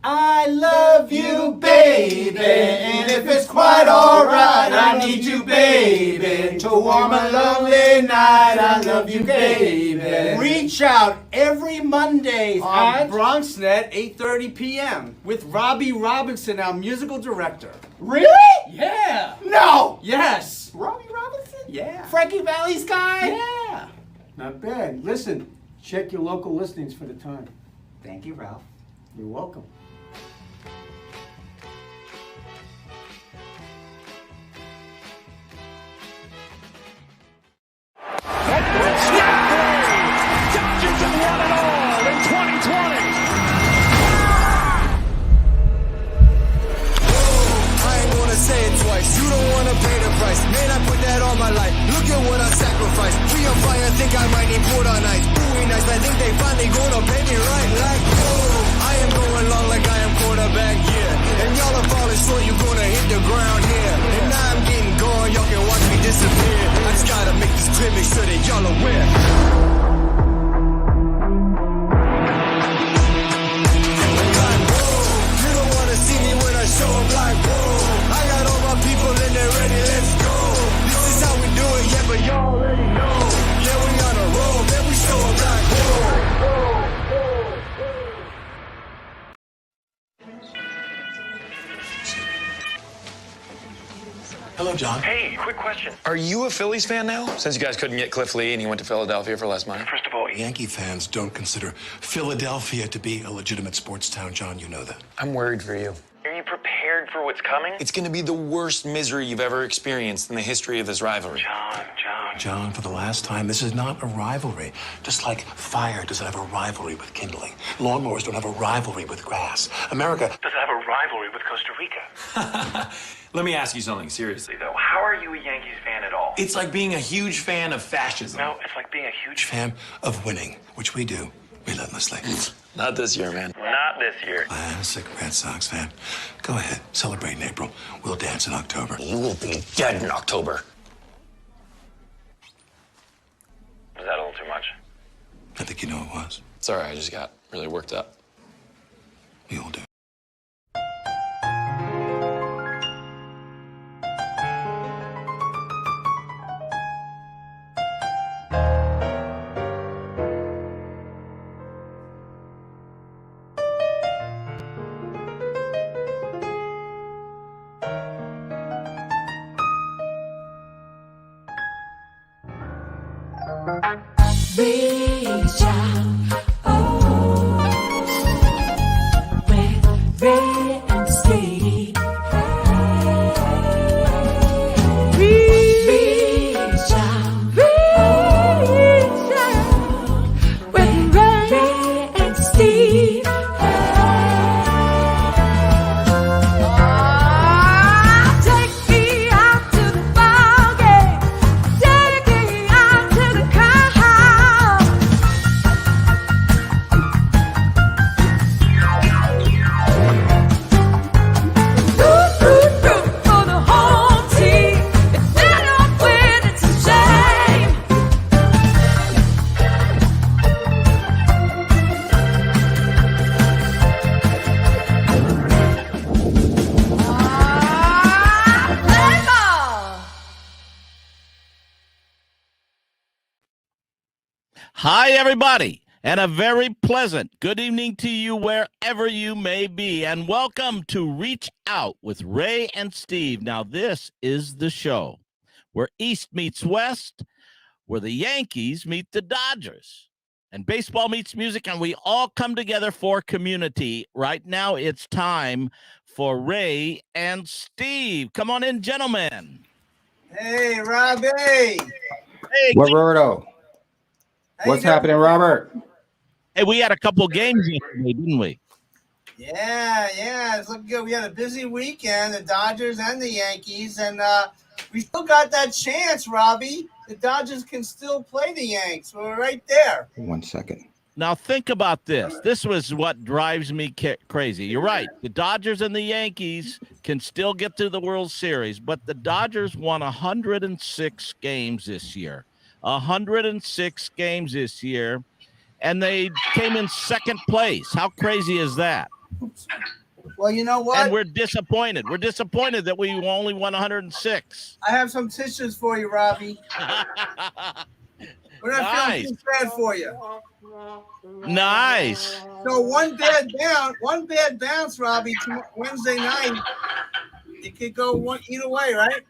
I love you, baby, and if it's quite alright, I need you, baby, to warm a lonely night. I love you, baby. Reach out every Monday on At- BronxNet, 8:30 p.m. with Robbie Robinson, our musical director. Really? Yeah. No! Yes. Robbie Robinson? Yeah. Frankie Valli's guy? Yeah. Not bad. Listen, check your local listings for the time. Thank you, Ralph. You're welcome. Dodgers have won it all in 2020. I ain't gonna say it twice. You don't wanna pay the price. Man, I put that on my life. Look at what I sacrificed. We on fire, think I might need put on ice. Ooh, nice. I think they finally gonna pay me right. Like, whoa, I am going long like I am quarterback, yeah. And y'all are falling short, you gonna hit the ground here. And now I'm getting gone, y'all can watch me disappear. I just gotta make this clear, make sure that y'all aware. You don't wanna see me when I show up like, whoa. I got all my people and they're ready, let's go. This is how we do it, yeah, but y'all already know. Yeah, we on a roll, man, we show up like, whoa. Hello, John. Hey, quick question. Are you a Phillies fan now? Since you guys couldn't get Cliff Lee and he went to Philadelphia for less money. First of all, Yankee fans don't consider Philadelphia to be a legitimate sports town, John. You know that. I'm worried for you. are you prepared for what's coming? It's going to be the worst misery you've ever experienced in the history of this rivalry. John, for the last time, this is not a rivalry. Just like fire doesn't have a rivalry with kindling. Lawnmowers don't have a rivalry with grass. America doesn't have a rivalry with Costa Rica. Let me ask you something seriously, Though, how are you a Yankees fan at all? It's like being a huge fan of fascism. No, it's like being a huge fan of winning, which we do relentlessly. Not this year, man. Not this year. I'm a sick Red Sox fan. Go ahead, celebrate in April. We'll dance in October. You will be dead in October. Was that a little too much? I think you know it was. Sorry, I just got really worked up. We all do. Reach out, oh, with Ray and Steve. Reach out, with Ray and Steve. Take me out to the ball game. Take me out to the car. For the home team, if they don't win, it's a shame. Play ball. Hi, everybody, and a very pleasant good evening to you wherever you may be, and welcome to Reach Out with Ray and Steve. Now, this is the show where East meets West, where the Yankees meet the Dodgers, and baseball meets music, and we all come together for community. Right now, it's time for Ray and Steve. Come on in, gentlemen. Hey, Robbie. Hey, Roberto. How What's you doing? happening, Robert? hey, we had a couple games yesterday, didn't we? Yeah, it's looking good. We had a busy weekend, the Dodgers and the Yankees, and we still got that chance, Robbie. The Dodgers can still play the Yanks. We're right there. 1 second. Now think about this. This was what drives me crazy. You're right. The Dodgers and the Yankees can still get to the World Series, but the Dodgers won 106 games this year. 106 games this year, and they came in second place. How crazy is that? Well, you know what? And we're disappointed. We're disappointed that we only won 106. I have some tissues for you, Robbie. We're not feeling too bad for you. Nice. So one bad bounce, Robbie, Wednesday night. It could go either way, right?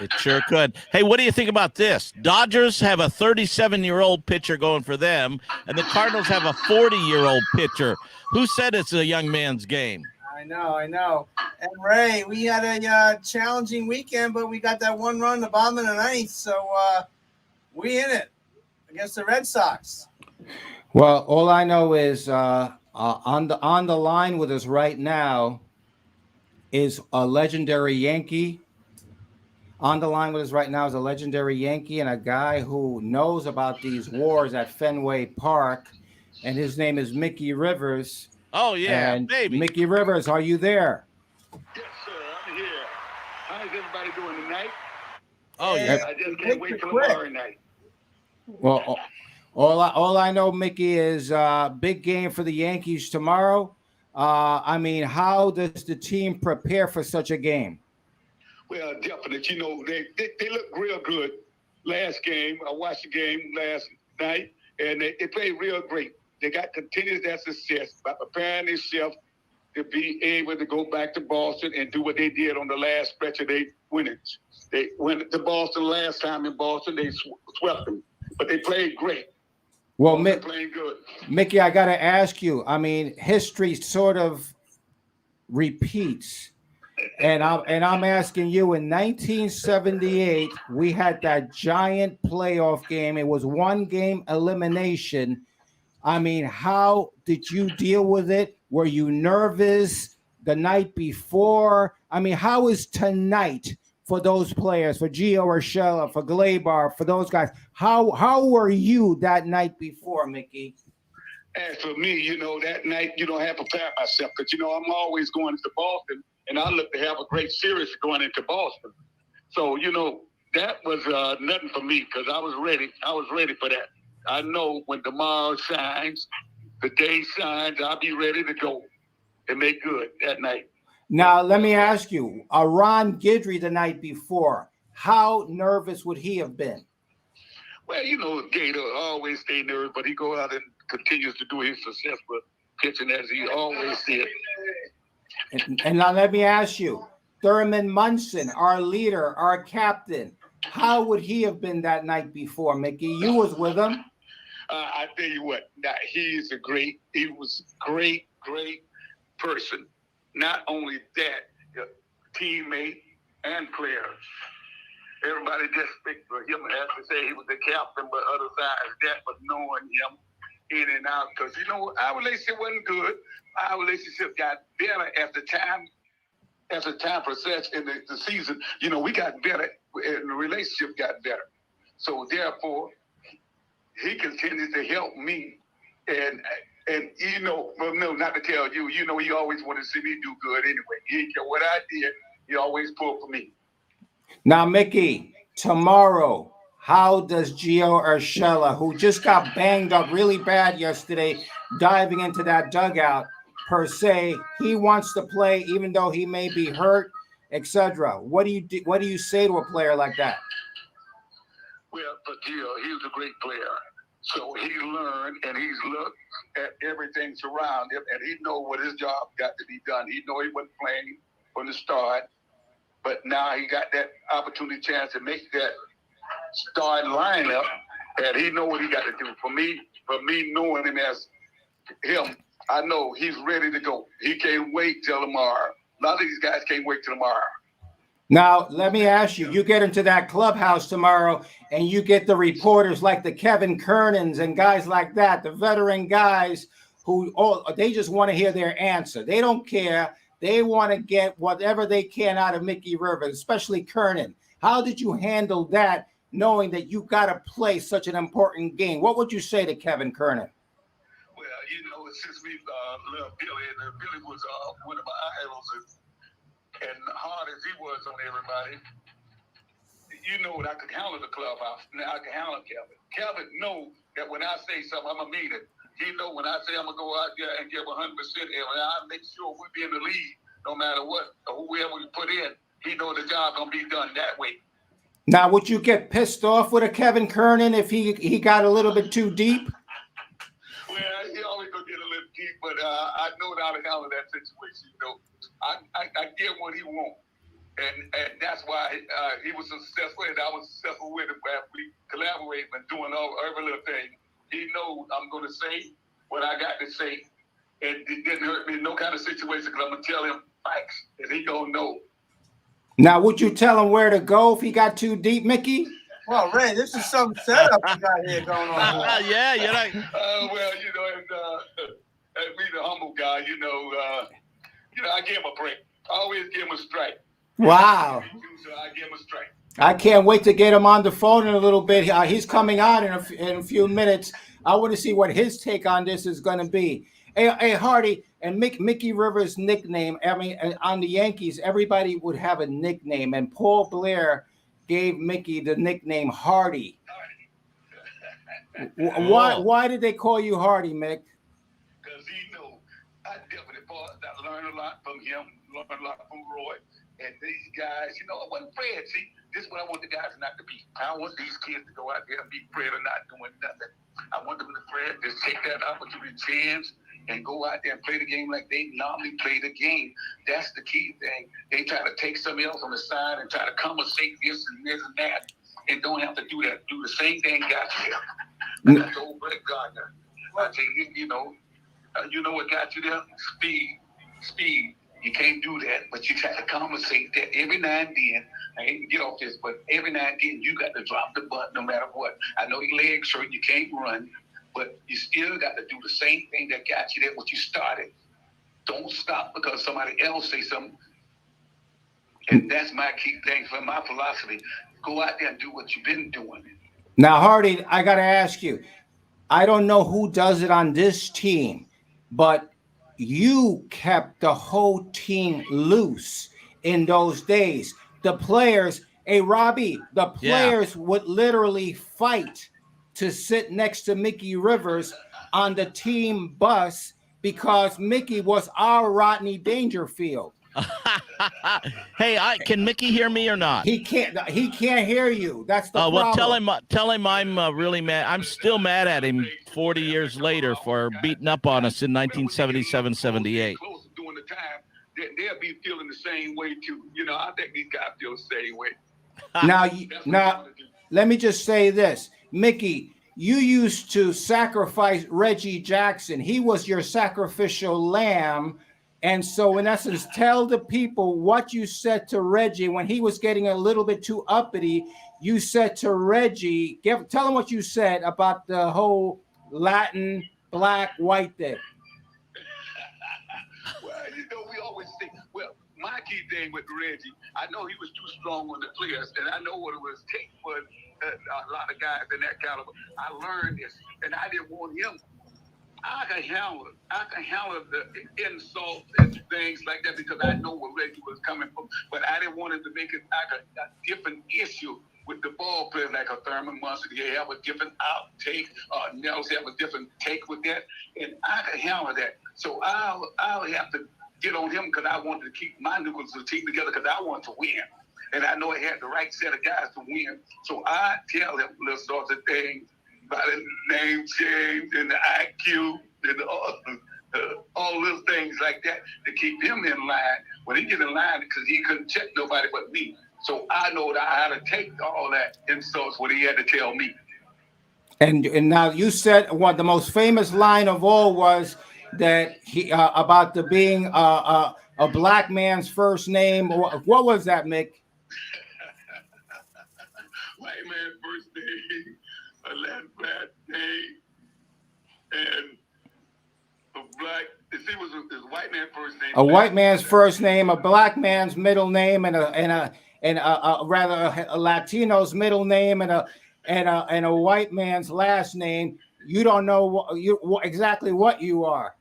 It sure could. Hey, what do you think about this? Dodgers have a 37-year-old pitcher going for them, and the Cardinals have a 40-year-old pitcher. Who said it's a young man's game? I know. And Ray, we had a challenging weekend, but we got that one run in the bottom of the ninth, so we in it against the Red Sox. Well, all I know is on the line with us right now is a legendary Yankee. On the line with us right now is a legendary Yankee and a guy who knows about these wars at Fenway Park, and his name is Mickey Rivers. Oh, yeah, and baby. Mickey Rivers, are you there? Yes, sir. I'm here. How's everybody doing tonight? Oh, yeah. I just can't wait till tomorrow night. Well, all I know, Mickey, is big game for the Yankees tomorrow. I mean, how does the team prepare for such a game? Well, definitely. You know, they look real good last game. I watched the game last night, and they played real great. They got continued that success by preparing themselves to be able to go back to Boston and do what they did on the last stretch of their winnings. They went to Boston last time in Boston. They swept them, but they played great. Well, playing good. Mickey, I got to ask you. I mean, history sort of repeats, and I'm asking you. In 1978, we had that giant playoff game. It was one game elimination. I mean, how did you deal with it? Were you nervous the night before? I mean, how is tonight for those players, for Gio Urshela, for Gleyber, for those guys? How were you that night before, Mickey? As for me, you know, that night, you know, I had prepared myself because, you know, I'm always going to Boston, and I look to have a great series going into Boston. So, you know, that was nothing for me because I was ready. I was ready for that. I know when tomorrow shines, the day shines, I'll be ready to go and make good that night. Now, let me ask you, Ron Guidry the night before, how nervous would he have been? Well, you know, Gator always stay nervous, but he goes out and continues to do his successful pitching as he always did. And now let me ask you, Thurman Munson, our leader, our captain, how would he have been that night before, Mickey? You was with him. I tell you what, he was a great person. Not only that, teammate and players. Everybody just picked for him, as we say, he was the captain, but other sides that, but knowing him in and out, because, you know, our relationship wasn't good. Our relationship got better as the time progressed in the season. You know, we got better, and the relationship got better. So, therefore, he continues to help me, and you know, well, no, not to tell you, you know, he always wanted to see me do good anyway. He didn't care what I did, he always pulled for me. Now, Mickey, tomorrow, how does Gio Urshela, who just got banged up really bad yesterday, diving into that dugout, per se, he wants to play even though he may be hurt, etc. What do you say to a player like that? Well, for Gio, he was a great player. So he learned and he's looked at everything surrounding him, and he know what his job got to be done. He know he wasn't playing from the start, but now he got that opportunity chance to make that start lineup, and he know what he got to do. For me knowing him as him, I know he's ready to go. He can't wait till tomorrow. A lot of these guys can't wait till tomorrow. Now, let me ask you, you get into that clubhouse tomorrow and you get the reporters like the Kevin Kernans and guys like that, the veteran guys who they just want to hear their answer. They don't care. They want to get whatever they can out of Mickey Rivers, especially Kernan. How did you handle that, knowing that you got to play such an important game? What would you say to Kevin Kernan? Well, you know, since we loved Billy, and Billy was one of my idols, and hard as he was on everybody, you know that I could handle the clubhouse. Now I can handle Kevin. Kevin know that when I say something, I'm going to mean it. he know when I say I'm gonna go out there and give 100%, and I make sure we be in the lead, no matter what, or whoever we put in. He know the job gonna be done that way. Now, would you get pissed off with a Kevin Kernan if he got a little bit too deep? Well, he always gonna get a little deep, but I know how to handle that situation. You know, I get what he wants, and that's why he was successful, and I was successful with him. After we collaborated and doing every little thing, he knows I'm gonna say what I got to say, and it didn't hurt me in no kind of situation because I'm gonna tell him facts, and he gonna know. Now, would you tell him where to go if he got too deep, Mickey? Well, Ray, this is some setup you got here going on. Yeah, you're like. Well, you know, and me, the humble guy, you know, I give him a break. I always give him a strike. Wow. So I give him a strike. I can't wait to get him on the phone in a little bit. He's coming on in a few minutes. I want to see what his take on this is going to be. Hey, Hardy, and Mickey Rivers' nickname, I mean, on the Yankees, everybody would have a nickname, and Paul Blair gave Mickey the nickname Hardy. Why did they call you Hardy, Mick? Because he know I definitely learned a lot from him, learned a lot from Roy, and these guys. You know, I wasn't Fred. See, this is what I want the guys not to be. I want these kids to go out there and be Fred or not doing nothing. I want them to Fred just take that opportunity chance and go out there and play the game like they normally play the game. That's the key thing. They try to take something else on the side and try to compensate this and this and that, and don't have to do that. Do the same thing got you there. That's old Brett Gardner. I tell you, you know what got you there? Speed. You can't do that, but you try to compensate that every now and then. I hate to get off this, but every now and then you got to drop the butt no matter what. I know your legs hurt, you can't run, but you still got to do the same thing that got you there, what you started. Don't stop because somebody else say something. And that's my key thing for my philosophy. Go out there and do what you've been doing. Now, Hardy, I got to ask you, I don't know who does it on this team, but you kept the whole team loose in those days. The players, Robbie, the players would literally fight to sit next to Mickey Rivers on the team bus because Mickey was our Rodney Dangerfield. Hey, can Mickey hear me or not? He can't hear you. That's the problem. Well, tell him I'm really mad. I'm still mad at him 40 years later for beating up on us in 1977-78. Close during the time, they'll be feeling the same way too. You know, I think these guys feel the same way. Now, let me just say this, Mickey. You used to sacrifice Reggie Jackson. He was your sacrificial lamb. And so, in essence, tell the people what you said to Reggie when he was getting a little bit too uppity. You said to Reggie, tell him what you said about the whole Latin, black, white thing. Well, you know, we always think, well, my key thing with Reggie, I know he was too strong on the players, and I know what it was take for a lot of guys in that caliber. I learned this, and I didn't want him. I can handle the insults and things like that because I know where Reggie was coming from. But I didn't want him to make it like a different issue with the ball players like a Thurman Munson. They have a different outtake. Nels have a different take with that. And I can handle that. So I'll have to get on him because I wanted to keep my nucleus of the team together because I want to win. And I know I had the right set of guys to win. So I tell him little sorts of things about the name change and the IQ and all little things like that to keep him in line. When he get in line, because he couldn't check nobody but me. So I know how to take all that insults what he had to tell me. And now you said one the most famous line of all was that he about the being a black man's first name. What was that, Mick? White man's first name, a Latin name, and a black. See, was his white man's first name. A white man's first name, a black man's middle name, and a Latino's middle name, and a white man's last name. You don't know exactly what you are.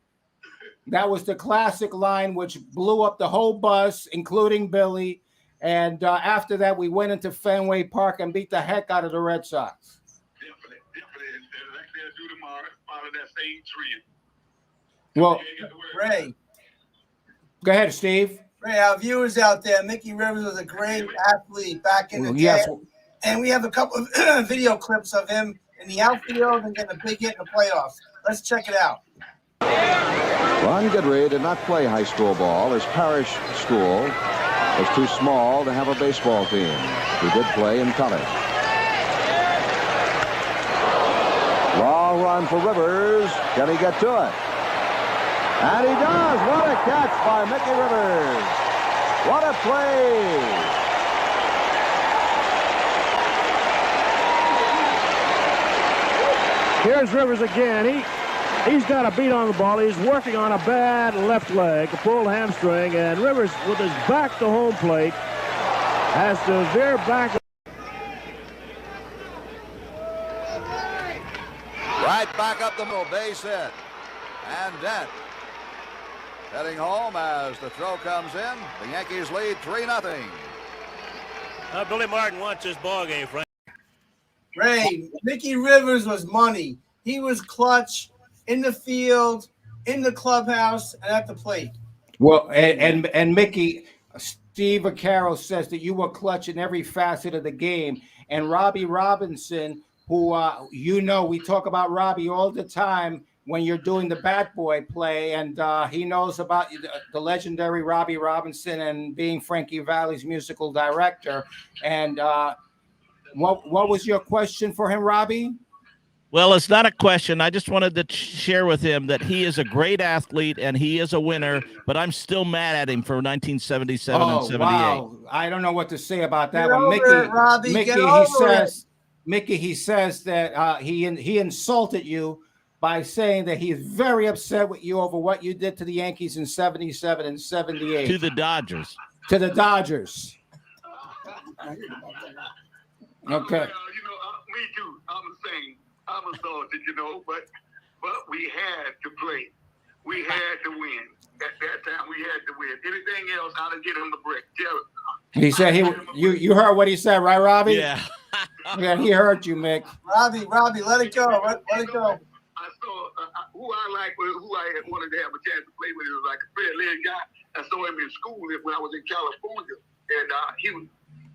That was the classic line, which blew up the whole bus, including Billy. And after that, we went into Fenway Park and beat the heck out of the Red Sox. Definitely. And like they'll do tomorrow, follow that same trend. Well, Ray, go ahead, Steve. Ray, our viewers out there, Mickey Rivers was a great athlete back in the day. Yes. And we have a couple of video clips of him in the outfield and getting a big hit in the playoffs. Let's check it out. Ron Guidry did not play high school ball. His parish school was too small to have a baseball team. He did play in college. Long run for Rivers. Can he get to it? And he does. What a catch by Mickey Rivers. What a play. Here's Rivers again. He's got a beat on the ball. He's working on a bad left leg, a pulled hamstring, and Rivers, with his back to home plate, has to veer back. Right back up the middle, base hit. And Dent heading home as the throw comes in. The Yankees lead 3-0. Billy Martin wants this ball game, Frank. Ray, Mickey Rivers was money. He was clutch in the field, in the clubhouse, and at the plate. Well, and Mickey, Steve Vaccaro says that you were clutch in every facet of the game. And Robbie Robinson, who we talk about Robbie all the time when you're doing the bat boy play, and he knows about the legendary Robbie Robinson and being Frankie Valli's musical director. And what was your question for him, Robbie? Well, it's not a question. I just wanted to share with him that he is a great athlete and he is a winner, but I'm still mad at him for 1977 and 78. Wow. I don't know what to say about that Get one. over Mickey, it, Robbie. Mickey, Get over he says that he insulted you by saying that he is very upset with you over what you did to the Yankees in 77 and 78. To the Dodgers. To the Dodgers. Okay. Me too. I'm the same. I'm assaulted, but we had to play. We had to win. At that time, we had to win. Anything else, I'd get him the brick. He said you heard what he said, right, Robbie? Yeah. Yeah, he heard you, Mick. Robbie, let it go. Let it go. I saw who I like, who I wanted to have a chance to play with. It was like a Fred Lynn guy. I saw him in school when I was in California, and he was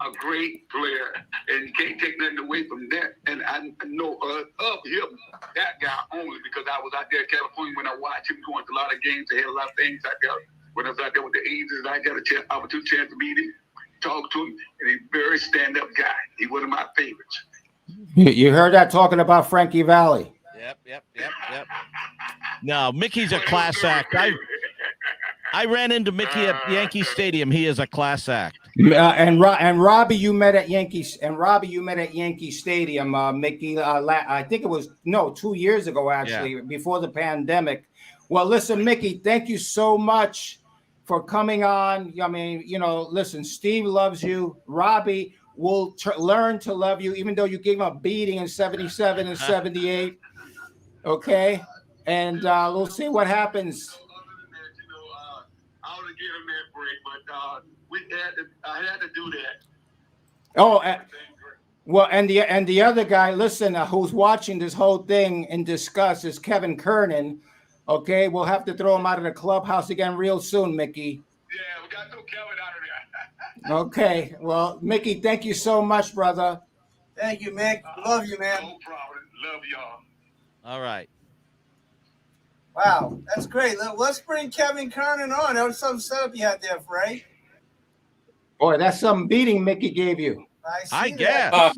a great player, and you can't take nothing away from that. And I know of him, that guy only, because I was out there in California when I watched him going to a lot of games. They had a lot of things out there. When I was out there with the Angels, I got an opportunity to meet him, talk to him, and he's a very stand-up guy. He's one of my favorites. You heard that talking about Frankie Valli. Yep. No, Mickey's a class act. I ran into Mickey at Yankee Stadium. He is a class act. And Robbie, you met at Yankees. And Robbie, you met at Yankee Stadium. Mickey, I think it was 2 years ago, actually, before the pandemic. Well, listen, Mickey, thank you so much for coming on. I mean, listen, Steve loves you. Robbie will learn to love you, even though you gave him a beating in 77 and 78. Okay, and we'll see what happens. I would have given him that break, but I had to do that. Oh, well, and the other guy, listen, who's watching this whole thing in disgust is Kevin Kernan. Okay, we'll have to throw him out of the clubhouse again real soon, Mickey. Yeah, we got to throw Kevin out of there. Okay, well, Mickey, thank you so much, brother. Thank you, Mick. Love you, man. No problem. Love y'all. All right. Wow, that's great. Let's bring Kevin Kernan on. That was some setup you had there, Frank. Boy, that's some beating Mickey gave you. I guess.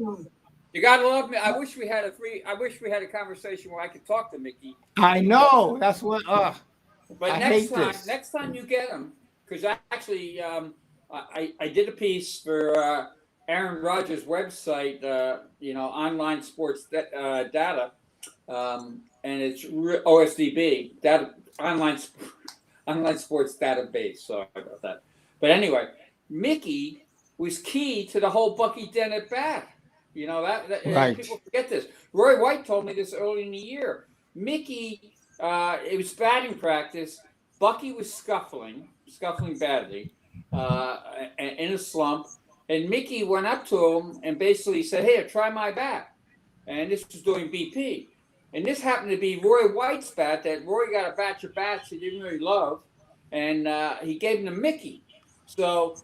You gotta love me. I wish we had a conversation where I could talk to Mickey. I know. That's what. But next time you get him, because actually, I did a piece for Aaron Rodgers' website. Online sports data. And it's OSDB, data, online sports database. Sorry about that. But anyway, Mickey was key to the whole Bucky Dent at bat. Right. People forget this. Roy White told me this early in the year. Mickey, it was batting practice. Bucky was scuffling badly, in a slump. And Mickey went up to him and basically said, "Hey, try my bat." And this was doing BP. And this happened to be Roy White's bat that Roy got a batch of bats he didn't really love, and he gave him to Mickey. So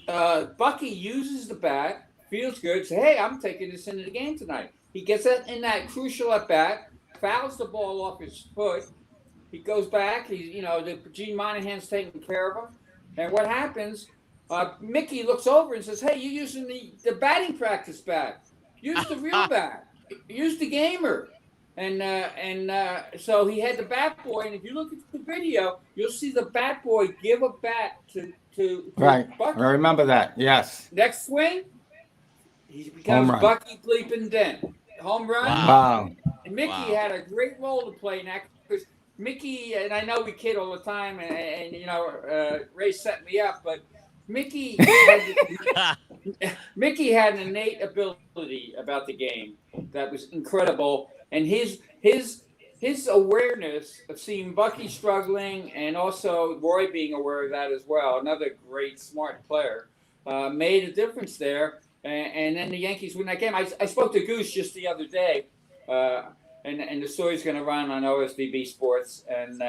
Bucky uses the bat, feels good, says, hey, I'm taking this into the game tonight. He gets it in that crucial at bat, fouls the ball off his foot. He goes back. Gene Monahan's taking care of him. And what happens? Mickey looks over and says, hey, you're using the batting practice bat. Use the real bat. Use the gamer. And so he had the bat boy. And if you look at the video, you'll see the bat boy give a bat to Right. Bucky. I remember that. Yes. Next swing, he becomes Home run. Bucky Bleeping Dent. Home run. Wow. And Mickey had a great role to play in that because Mickey, and I know we kid all the time, and Ray set me up, but Mickey had an innate ability about the game that was incredible, and his awareness of seeing Bucky struggling and also Roy being aware of that as well, another great smart player, made a difference there. And then the Yankees win that game. I spoke to Goose just the other day, and the story's going to run on OSDB Sports, and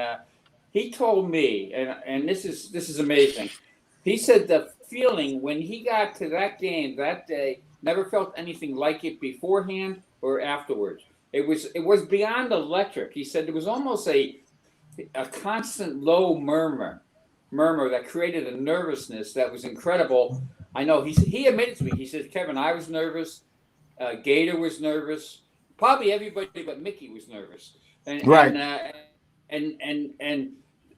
he told me, and this is amazing. He said the feeling when he got to that game that day, never felt anything like it beforehand or afterwards. It was beyond electric. He said there was almost a constant low murmur that created a nervousness that was incredible. I know he admitted to me. He said, Kevin, I was nervous. Gator was nervous. Probably everybody but Mickey was nervous. And, right. And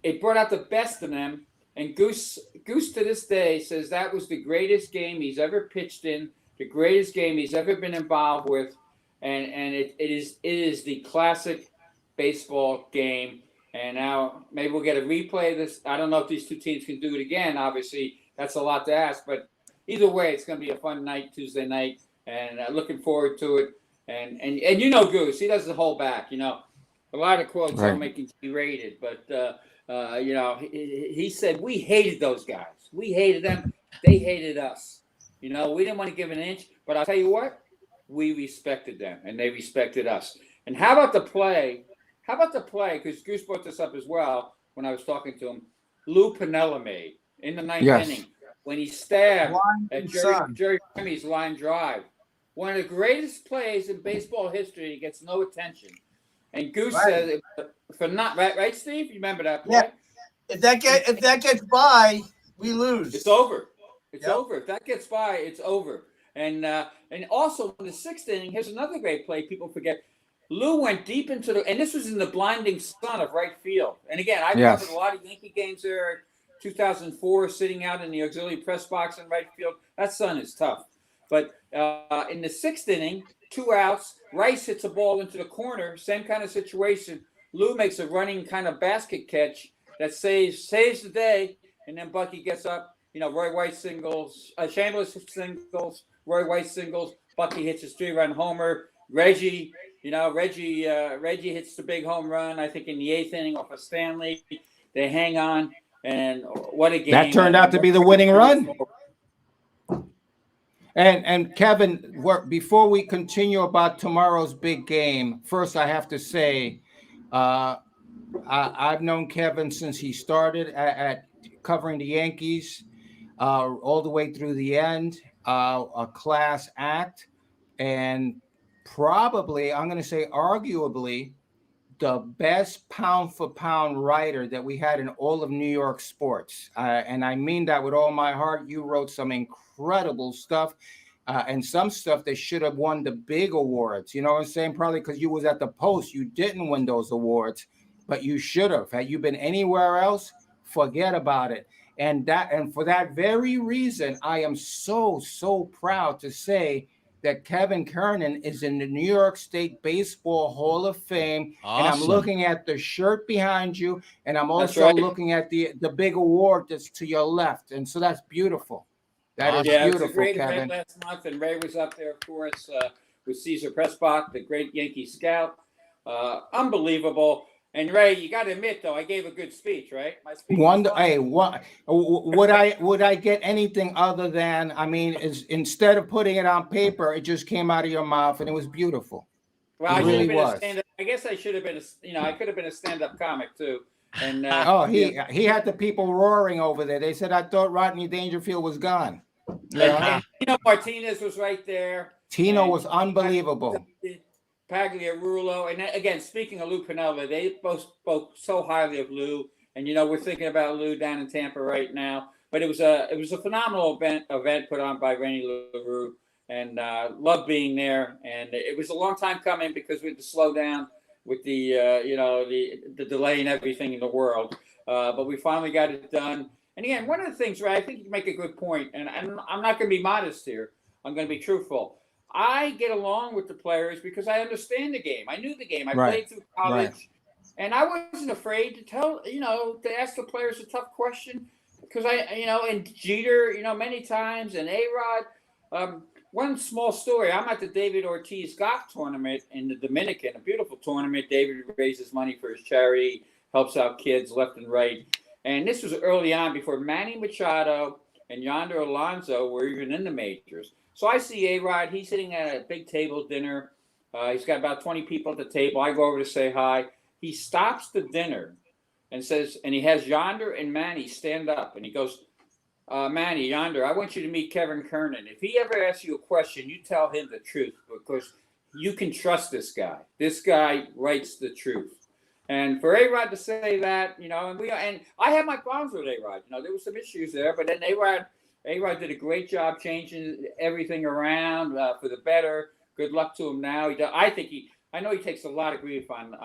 it brought out the best in them. And Goose to this day says that was the greatest game he's ever pitched in, the greatest game he's ever been involved with, and it is the classic baseball game. And now maybe we'll get a replay of this. I don't know if these two teams can do it again. Obviously, that's a lot to ask, but either way, it's going to be a fun night, Tuesday night, and looking forward to it. And Goose, he doesn't hold back. A lot of quotes don't make him rated, but he said we hated those guys. We hated them. They hated us. We didn't want to give an inch, but I'll tell you what, we respected them, and they respected us. And how about the play? Because Goose brought this up as well when I was talking to him. Lou Piniella made in the ninth inning when he stabbed at Jerry Remy's line drive. One of the greatest plays in baseball history. He gets no attention. And Goose said, "For not right, Steve. You remember that play? Yeah. If that gets by, we lose. It's over. It's over. If that gets by, it's over." And also in the sixth inning, here's another great play. People forget. Lou went deep into and this was in the blinding sun of right field. And again, I covered a lot of Yankee games there. 2004, sitting out in the auxiliary press box in right field. That sun is tough. But in the sixth inning, 2 outs, Rice hits a ball into the corner, same kind of situation. Lou makes a running kind of basket catch that saves the day, and then Bucky gets up. Roy White singles, Chambliss singles, Roy White singles. Bucky hits his 3-run homer. Reggie hits the big home run, I think in the 8th inning off of Stanley. They hang on, and what a game. That turned out to be the winning run. And Kevin, before we continue about tomorrow's big game, first I have to say, I've known Kevin since he started at covering the Yankees all the way through the end, a class act, and probably, I'm going to say arguably, the best pound-for-pound writer that we had in all of New York sports. And I mean that with all my heart. You wrote some incredible stuff and some stuff that should have won the big awards. You know what I'm saying? Probably because you was at the Post. You didn't win those awards, but you should have. Had you been anywhere else, forget about it. And for that very reason, I am so proud to say that Kevin Kernan is in the New York State Baseball Hall of Fame. Awesome. And I'm looking at the shirt behind you, and I'm also looking at the big award that's to your left. And so that's beautiful. That is beautiful, it was a great Kevin. event last month, and Ray was up there, of course, with Cesar Pressbach, the great Yankee scout. Unbelievable. And Ray, you got to admit, though, I gave a good speech, right? My speech would I get anything other than, instead of putting it on paper, it just came out of your mouth and it was beautiful. Well, I He should have really been was. a stand-up. I guess I should have been I could have been a stand-up comic too. And he had the people roaring over there. They said, I thought Rodney Dangerfield was gone. And Tino Martinez was right there. Tino And was unbelievable. Pagliarulo, and again, speaking of Lou Piniella, they both spoke so highly of Lou. And we're thinking about Lou down in Tampa right now. But it was a phenomenal event put on by Rennie LaRue, and loved being there. And it was a long time coming because we had to slow down with the the delay and everything in the world. But we finally got it done. And again, one of the things, Ray, I think you make a good point, and I'm not going to be modest here. I'm going to be truthful. I get along with the players because I understand the game. I knew the game. I played through college. Right. And I wasn't afraid to to ask the players a tough question because and Jeter, many times, and A-Rod. One small story. I'm at the David Ortiz golf tournament in the Dominican, a beautiful tournament. David raises money for his charity, helps out kids left and right. And this was early on before Manny Machado and Yonder Alonso were even in the majors. So I see A-Rod. He's sitting at a big table dinner. He's got about 20 people at the table. I go over to say hi. He stops the dinner and says, and he has Yonder and Manny stand up. And he goes, Manny, Yonder, I want you to meet Kevin Kernan. If he ever asks you a question, you tell him the truth because you can trust this guy. This guy writes the truth. And for A-Rod to say that, and I had my problems with A-Rod. There were some issues there, but then A-Rod did a great job changing everything around for the better. Good luck to him now. I know he takes a lot of grief on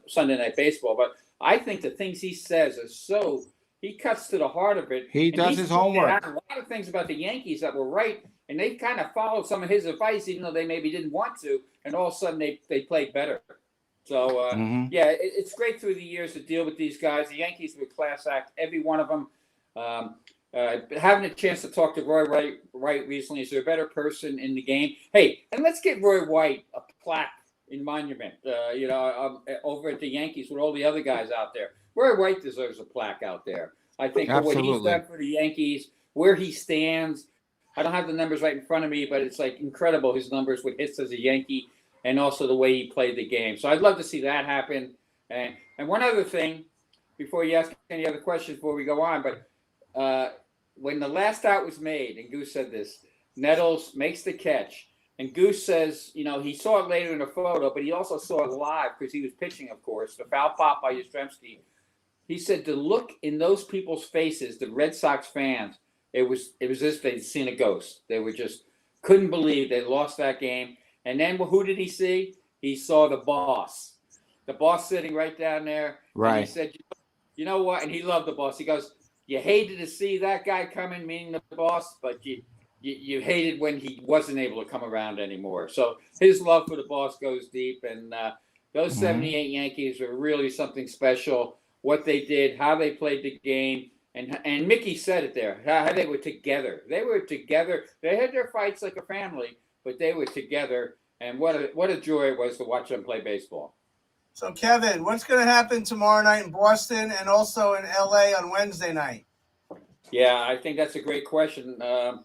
Sunday Night Baseball, but I think the things he says are he cuts to the heart of it. He does his homework. A lot of things about the Yankees that were right, and they kind of followed some of his advice, even though they maybe didn't want to, and all of a sudden they played better. So, it's great through the years to deal with these guys. The Yankees were a class act, every one of them. Having a chance to talk to Roy White recently, is there a better person in the game? Hey, and let's get Roy White a plaque in Monument, over at the Yankees with all the other guys out there. Roy White deserves a plaque out there. I think for what he's done for the Yankees, where he stands. I don't have the numbers right in front of me, but it's like incredible, his numbers with hits as a Yankee and also the way he played the game. So I'd love to see that happen. And one other thing, before you ask any other questions before we go on, but when the last out was made, and Goose said this, Nettles makes the catch. And Goose says, he saw it later in the photo, but he also saw it live because he was pitching, of course, the foul pop by Yastrzemski. He said the look in those people's faces, the Red Sox fans, it was as if they'd seen a ghost. They were just couldn't believe they lost that game. And then who did he see? He saw the boss sitting right down there. Right. And he said, you know what? And he loved the boss. He goes, you hated to see that guy come in, meaning the boss, but you hated when he wasn't able to come around anymore. So his love for the boss goes deep, and those 78 Yankees are really something special. What they did, how they played the game, and Mickey said it there, how they were together. They were together. They had their fights like a family, but they were together, and what a joy it was to watch them play baseball. So, Kevin, what's going to happen tomorrow night in Boston and also in L.A. on Wednesday night? Yeah, I think that's a great question. I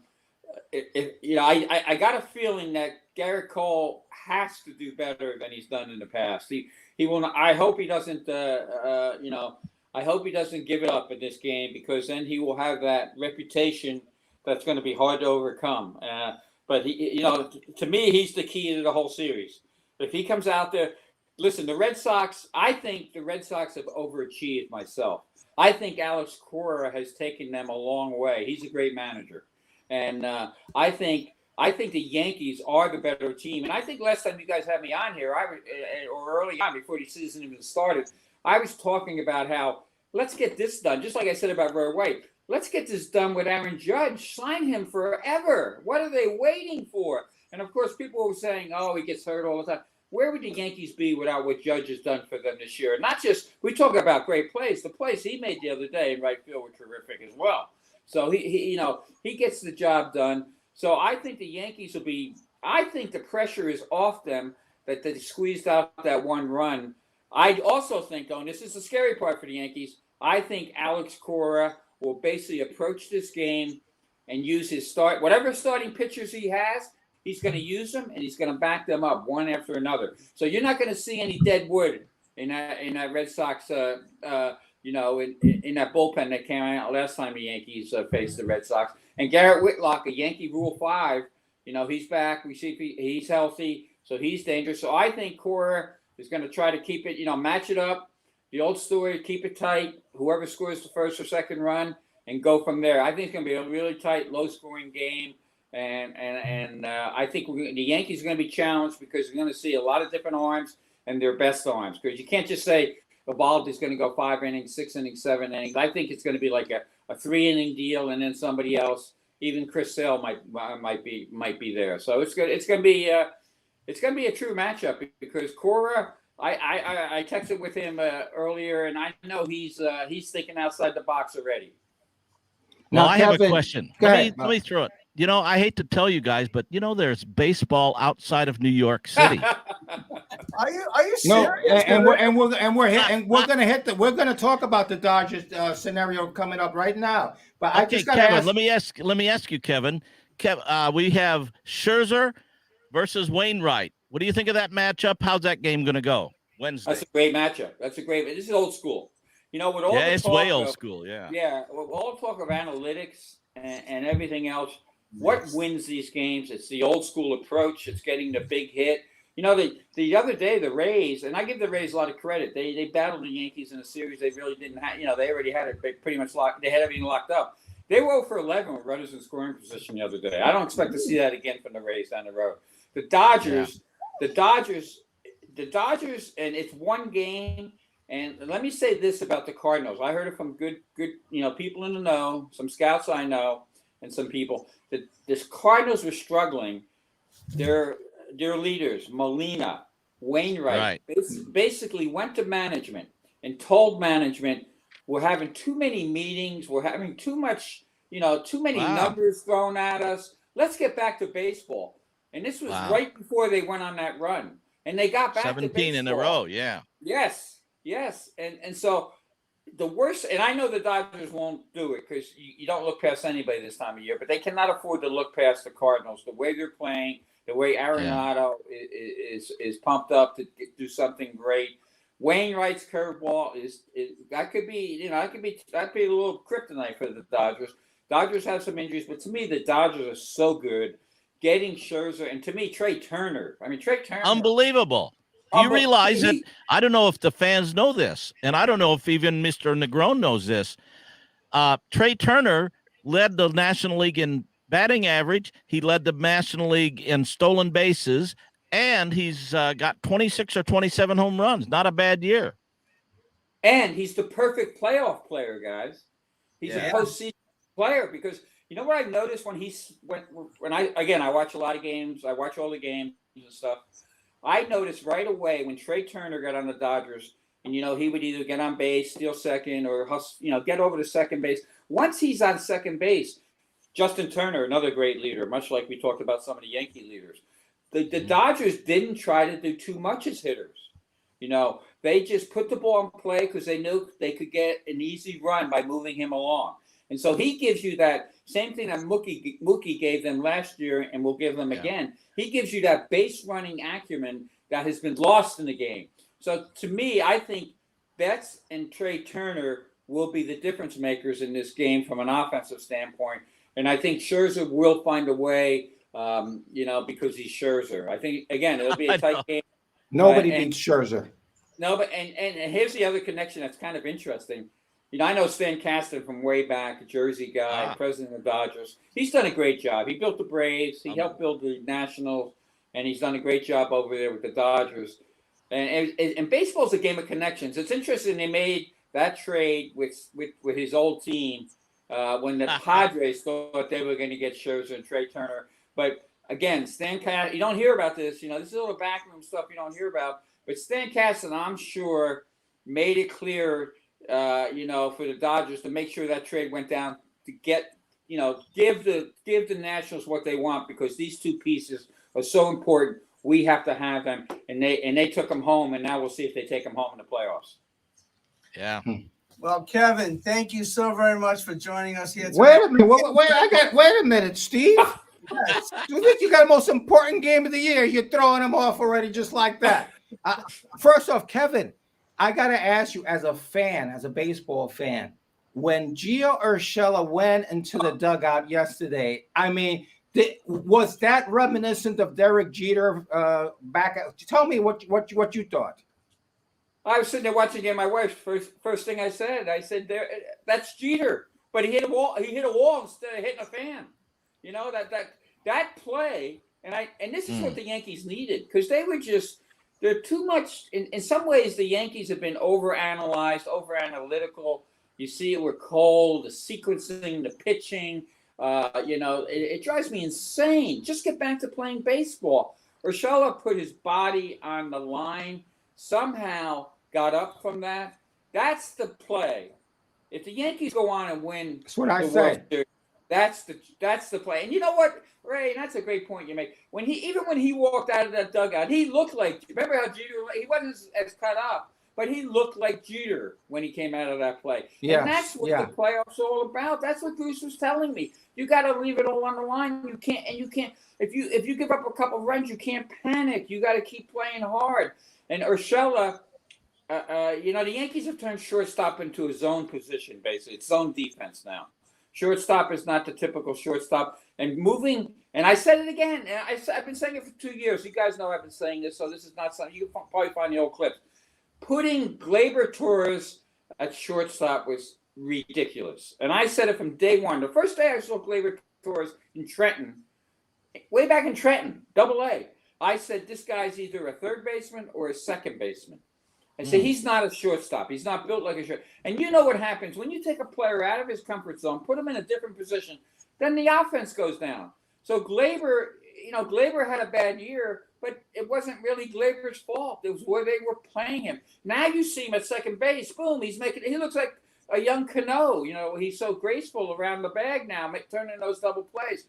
got a feeling that Garrett Cole has to do better than he's done in the past. He will. I hope he doesn't. I hope he doesn't give it up in this game because then he will have that reputation that's going to be hard to overcome. But to me, he's the key to the whole series. But if he comes out there. Listen, the Red Sox, I think the Red Sox have overachieved myself. I think Alex Cora has taken them a long way. He's a great manager. And I think the Yankees are the better team. And I think last time you guys had me on here, or early on before the season even started, I was talking about how let's get this done, just like I said about Roy White. Let's get this done with Aaron Judge. Sign him forever. What are they waiting for? And, of course, people were saying, oh, he gets hurt all the time. Where would the Yankees be without what Judge has done for them this year? Not just, we talk about great plays. The plays he made the other day in right field were terrific as well. So he gets the job done. So I think the Yankees will be, I think the pressure is off them that they squeezed out that one run. I also think, though, and this is the scary part for the Yankees, I think Alex Cora will basically approach this game and use his whatever starting pitchers he has, he's going to use them and he's going to back them up one after another. So you're not going to see any dead wood in that Red Sox, in that bullpen that came out last time the Yankees faced the Red Sox. And Garrett Whitlock, a Yankee Rule 5, he's back. We see he's healthy, so he's dangerous. So I think Cora is going to try to keep it, match it up. The old story, keep it tight. Whoever scores the first or second run, and go from there. I think it's going to be a really tight, low-scoring game, and I think the Yankees are going to be challenged because we're going to see a lot of different arms and their best arms. Because you can't just say Eovaldi is going to go 5 innings, 6 innings, 7 innings. I think it's going to be like a 3-inning deal, and then somebody else, even Chris Sale might be there. So it's going to be a true matchup because Cora. I texted with him earlier, and I know he's thinking outside the box already. Now, Now, I have Kevin, a question. go ahead, Let me throw it. I hate to tell you guys, but there's baseball outside of New York City. Are you serious? No, we're gonna talk about the Dodgers scenario coming up right now. But I Okay, just gotta Kevin, ask. let me ask you, Kevin. We have Scherzer versus Wainwright. What do you think of that matchup? How's that game going to go Wednesday? That's a great matchup. This is old school. With all the it's talk way old of, schoa. Yeah. Yeah, with all the talk of analytics and everything else, what wins these games? It's the old school approach. It's getting the big hit. The other day, the Rays, and I give the Rays a lot of credit. They battled the Yankees in a series they really didn't have. They already had it pretty much locked. They had everything locked up. They were 0 for 11 with runners in scoring position the other day. I don't expect to see that again from the Rays down the road. The Dodgers, and it's one game. And let me say this about the Cardinals. I heard it from good, people in the know, some scouts I know, and some people that this Cardinals were struggling. Their leaders, Molina, Wainwright, basically went to management and told management, we're having too many meetings. We're having too much, too many numbers thrown at us. Let's get back to baseball. And this was right before they went on that run. And they got back to baseball. 17 in a row, yeah. Yes. And so the worst, and I know the Dodgers won't do it because you don't look past anybody this time of year, but they cannot afford to look past the Cardinals. The way they're playing, the way Arenado is pumped up to do something great. Wainwright's curveball that'd be a little kryptonite for the Dodgers. Dodgers have some injuries, but to me, the Dodgers are so good. Getting Scherzer, and to me, Trey Turner. Unbelievable. Do you realize that? I don't know if the fans know this, and I don't know if even Mr. Negron knows this. Trey Turner led the National League in batting average. He led the National League in stolen bases, and he's got 26 or 27 home runs. Not a bad year. And he's the perfect playoff player, guys. He's a postseason player because you know what I've noticed when I watch a lot of games. I watch all the games and stuff. I noticed right away when Trey Turner got on the Dodgers, and he would either get on base, steal second, or get over to second base. Once he's on second base, Justin Turner, another great leader, much like we talked about some of the Yankee leaders. The Dodgers didn't try to do too much as hitters. They just put the ball in play because they knew they could get an easy run by moving him along. And so he gives you that same thing that Mookie gave them last year and will give them again. He gives you that base running acumen that has been lost in the game. So to me, I think Betts and Trey Turner will be the difference makers in this game from an offensive standpoint. And I think Scherzer will find a way, because he's Scherzer. I think, again, it'll be a tight game. Nobody beats Scherzer. No, but and here's the other connection that's kind of interesting. I know Stan Kasten from way back, a Jersey guy, president of the Dodgers. He's done a great job. He built the Braves. He helped build the Nationals, and he's done a great job over there with the Dodgers. And baseball's a game of connections. It's interesting they made that trade with his old team when the Padres thought they were going to get Scherzer and Trey Turner. But again, Stan Kasten, you don't hear about this. This is all the backroom stuff you don't hear about. But Stan Kasten, I'm sure, made it clear for the Dodgers to make sure that trade went down to get, give the Nationals what they want because these two pieces are so important. We have to have them, and they took them home, and now we'll see if they take them home in the playoffs. Yeah. Well, Kevin, thank you so very much for joining us here today. Wait a minute, Steve. You got the most important game of the year. You're throwing them off already just like that. First off, Kevin, I got to ask you as a fan, as a baseball fan, when Gio Urshela went into the dugout yesterday, I mean, was that reminiscent of Derek Jeter back? Tell me what you thought. I was sitting there watching the game. My wife, first thing I said, that's Jeter. But he hit a wall. He hit a wall instead of hitting a fan. You know that play, and this is what the Yankees needed, because they're too much. In some ways, the Yankees have been overanalyzed, overanalytical. You see it with Cole, the sequencing, the pitching. It drives me insane. Just get back to playing baseball. Urshela put his body on the line, somehow got up from that. That's the play. If the Yankees go on and win, that's what I said. That's the play. And you know what, Ray? That's a great point you make. When he walked out of that dugout, he looked like. Remember how Jeter? He wasn't as cut up, but he looked like Jeter when he came out of that play. Yeah, and that's what the playoffs are all about. That's what Bruce was telling me. You got to leave it all on the line. You can't. If you give up a couple runs, you can't panic. You got to keep playing hard. And Urshela. The Yankees have turned shortstop into a zone position, basically. It's zone defense now. Shortstop is not the typical shortstop. And moving, and I said it again, and I've been saying it for 2 years. You guys know I've been saying this, so this is not something, you can probably find the old clips. Putting Gleyber Torres at shortstop was ridiculous. And I said it from day one. The first day I saw Gleyber Torres in Trenton, way back in Trenton, Double-A, I said this guy's either a third baseman or a second baseman. I say he's not a shortstop. He's not built like a short. And you know what happens when you take a player out of his comfort zone, put him in a different position, then the offense goes down. So Gleyber had a bad year, but it wasn't really Gleyber's fault. It was where they were playing him. Now you see him at second base. Boom, he looks like a young Cano. He's so graceful around the bag now, turning those double plays.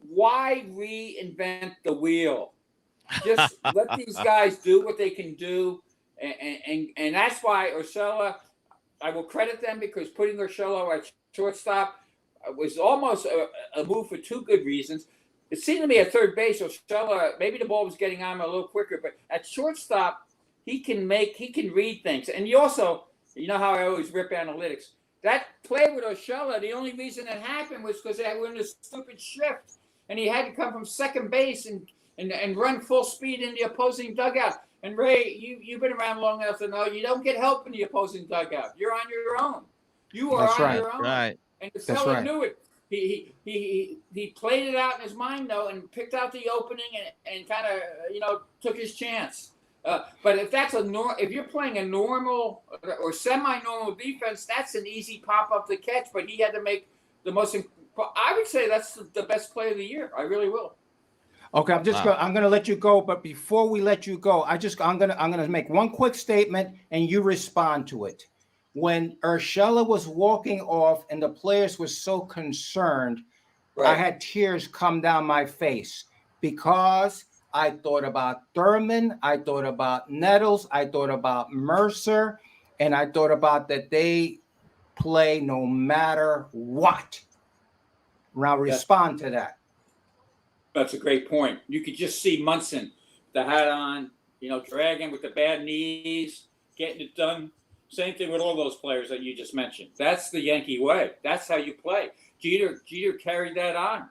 Why reinvent the wheel? Just let these guys do what they can do. And that's why Urshela, I will credit them, because putting Urshela at shortstop was almost a move for two good reasons. It seemed to me at third base, Urshela, maybe the ball was getting on him a little quicker, but at shortstop, he can read things. And you also, you know how I always rip analytics. That play with Urshela, the only reason it happened was because they were in a stupid shift, and he had to come from second base and run full speed in the opposing dugout. And Ray, you've been around long enough to know you don't get help in the opposing dugout. You're on your own. You are on your own. Right. And Urshela knew it. He played it out in his mind though, and picked out the opening and kind of took his chance. But if you're playing a normal or semi-normal defense, that's an easy pop up to catch. But he had to make the most. I would say that's the best play of the year. I really will. Okay, I'm gonna let you go, but before we let you go, I'm gonna make one quick statement and you respond to it. When Urshela was walking off and the players were so concerned, I had tears come down my face because I thought about Thurman, I thought about Nettles, I thought about Mercer, and I thought about that they play no matter what. Now respond to that. That's a great point. You could just see Munson, the hat on, dragging with the bad knees, getting it done. Same thing with all those players that you just mentioned. That's the Yankee way. That's how you play. Jeter carried that on.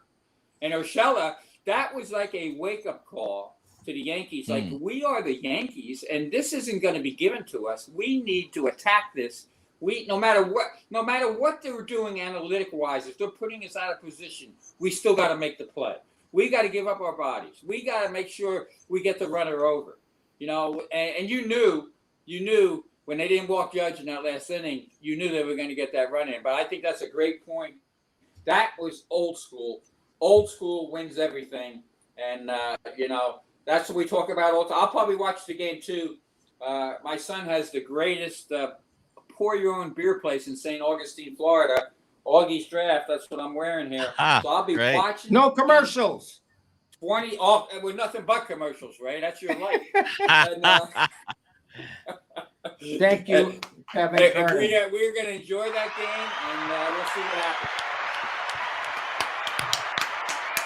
And Urshela, that was like a wake-up call to the Yankees. Like, we are the Yankees, and this isn't going to be given to us. We need to attack this. No matter what they were doing analytic-wise, if they're putting us out of position, we still got to make the play. We got to give up our bodies. We got to make sure we get the runner over. And you knew when they didn't walk Judge in that last inning, you knew they were going to get that run in. But I think that's a great point. That was old school. Old school wins everything. And, that's what we talk about all the time. I'll probably watch the game, too. My son has the greatest pour-your-own-beer place in St. Augustine, Florida. Augie's Draft, that's what I'm wearing here. So I'll be watching. No commercials. 20 off with nothing but commercials, Ray. That's your life. Thank you, Kevin. We're going to enjoy that game, and we'll see what happens.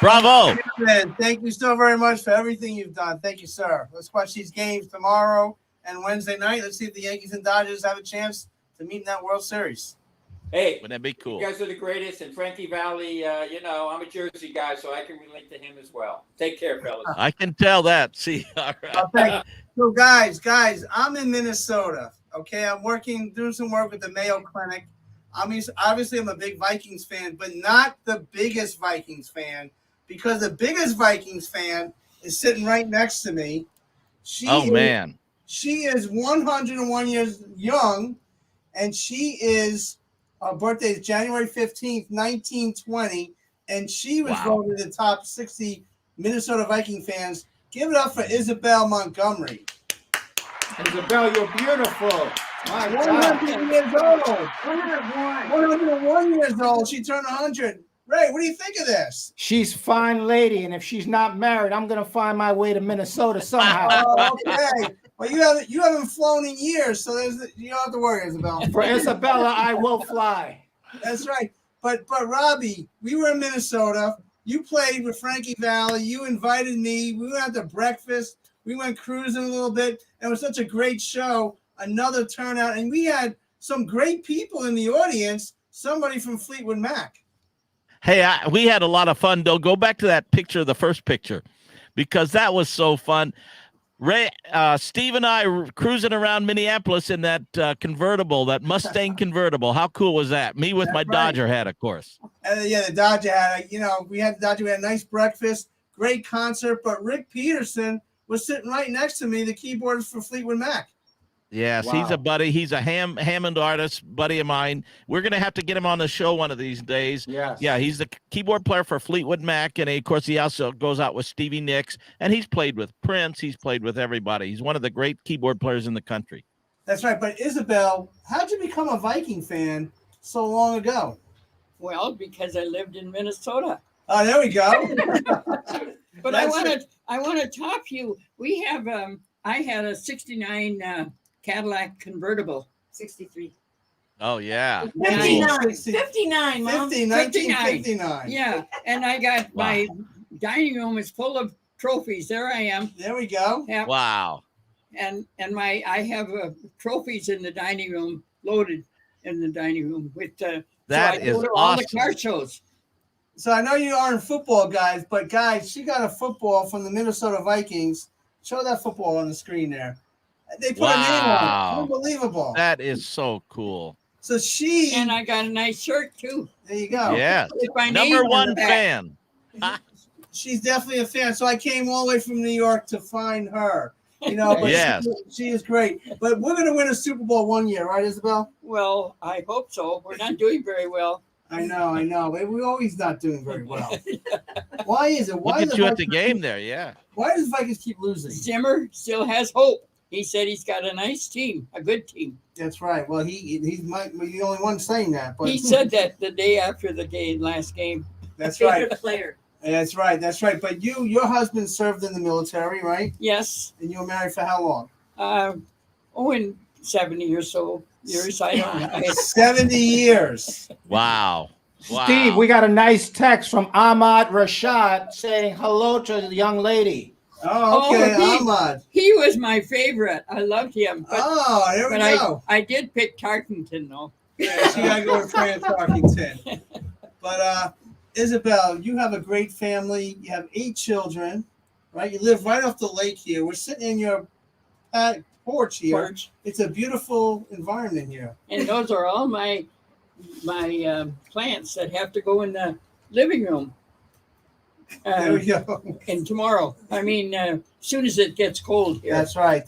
Bravo. Man, thank you so very much for everything you've done. Thank you, sir. Let's watch these games tomorrow and Wednesday night. Let's see if the Yankees and Dodgers have a chance to meet in that World Series. Hey, wouldn't that be cool? You guys are the greatest. And Frankie Valley, I'm a Jersey guy, so I can relate to him as well. Take care, fellas. I can tell that. See, all right. Okay. So, guys, I'm in Minnesota. Okay, I'm doing some work with the Mayo Clinic. Obviously, I'm a big Vikings fan, but not the biggest Vikings fan, because the biggest Vikings fan is sitting right next to me. She is 101 years young, and her birthday is January 15th, 1920, and she was voted the top 60 Minnesota Viking fans. Give it up for Isabel Montgomery. Isabel, you're beautiful. My 100 years old. 101 years old. She turned 100. Ray, what do you think of this? She's a fine lady, and if she's not married, I'm gonna find my way to Minnesota somehow. Oh, okay. Well, you haven't flown in years, so you don't have to worry, Isabel. For Isabella, I will fly. That's right. But Robbie, we were in Minnesota. You played with Frankie Valley. You invited me. We went out to breakfast. We went cruising a little bit. It was such a great show. Another turnout, and we had some great people in the audience. Somebody from Fleetwood Mac. Hey, we had a lot of fun. Though, go back to that picture, the first picture, because that was so fun. Ray, Steve, and I were cruising around Minneapolis in that convertible, that Mustang convertible. How cool was that? Me with my Dodger hat, of course. The Dodger hat. We had the Dodger. We had a nice breakfast, great concert. But Rick Peterson was sitting right next to me, the keyboardist for Fleetwood Mac. Yes, he's a buddy. He's a Hammond artist, buddy of mine. We're going to have to get him on the show one of these days. Yes. Yeah, he's the keyboard player for Fleetwood Mac, and of course he also goes out with Stevie Nicks, and he's played with Prince. He's played with everybody. He's one of the great keyboard players in the country. That's right. But Isabel, how'd you become a Viking fan so long ago? Well, because I lived in Minnesota. Oh, there we go. But I want to top you. We have I had a '69 Cadillac convertible. 63. Oh, yeah. 59, Mom. 1959. Yeah, and I got my dining room is full of trophies. There I am. There we go. Yeah. Wow. And I have trophies in the dining room, loaded in the dining room with that is awesome. All the car shows. So I know you aren't football guys, but guys, she got a football from the Minnesota Vikings. Show that football on the screen there. They put a name on it. Unbelievable. That is so cool. So and I got a nice shirt too. There you go. Yeah. My Number one fan. She's definitely a fan. So I came all the way from New York to find her. But yes. she is great. But we're going to win a Super Bowl one year, right, Isabel? Well, I hope so. We're not doing very well. I know. We're always not doing very well. Why is it? Why Look at you at the game there, yeah. Why does Vikings keep losing? Zimmer still has hope. He said he's got a nice team, a good team. That's right. Well, he's the only one saying that. But he said that the day after the last game. That's right. Player. That's right. But your husband served in the military, right? Yes. And you were married for how long? In 70 or so years. I don't know. 70 years. Wow. Steve, we got a nice text from Ahmad Rashad saying hello to the young lady. Oh, okay, Ahmad. He was my favorite. I loved him. There we go. I did pick Tarkington, though. Yeah, she got to go with Fran Tarkington. But Isabel, you have a great family. You have 8 children, right? You live right off the lake here. We're sitting in your porch here. It's a beautiful environment here. And those are all my plants that have to go in the living room. There we go. And tomorrow, as soon as it gets cold here. That's right.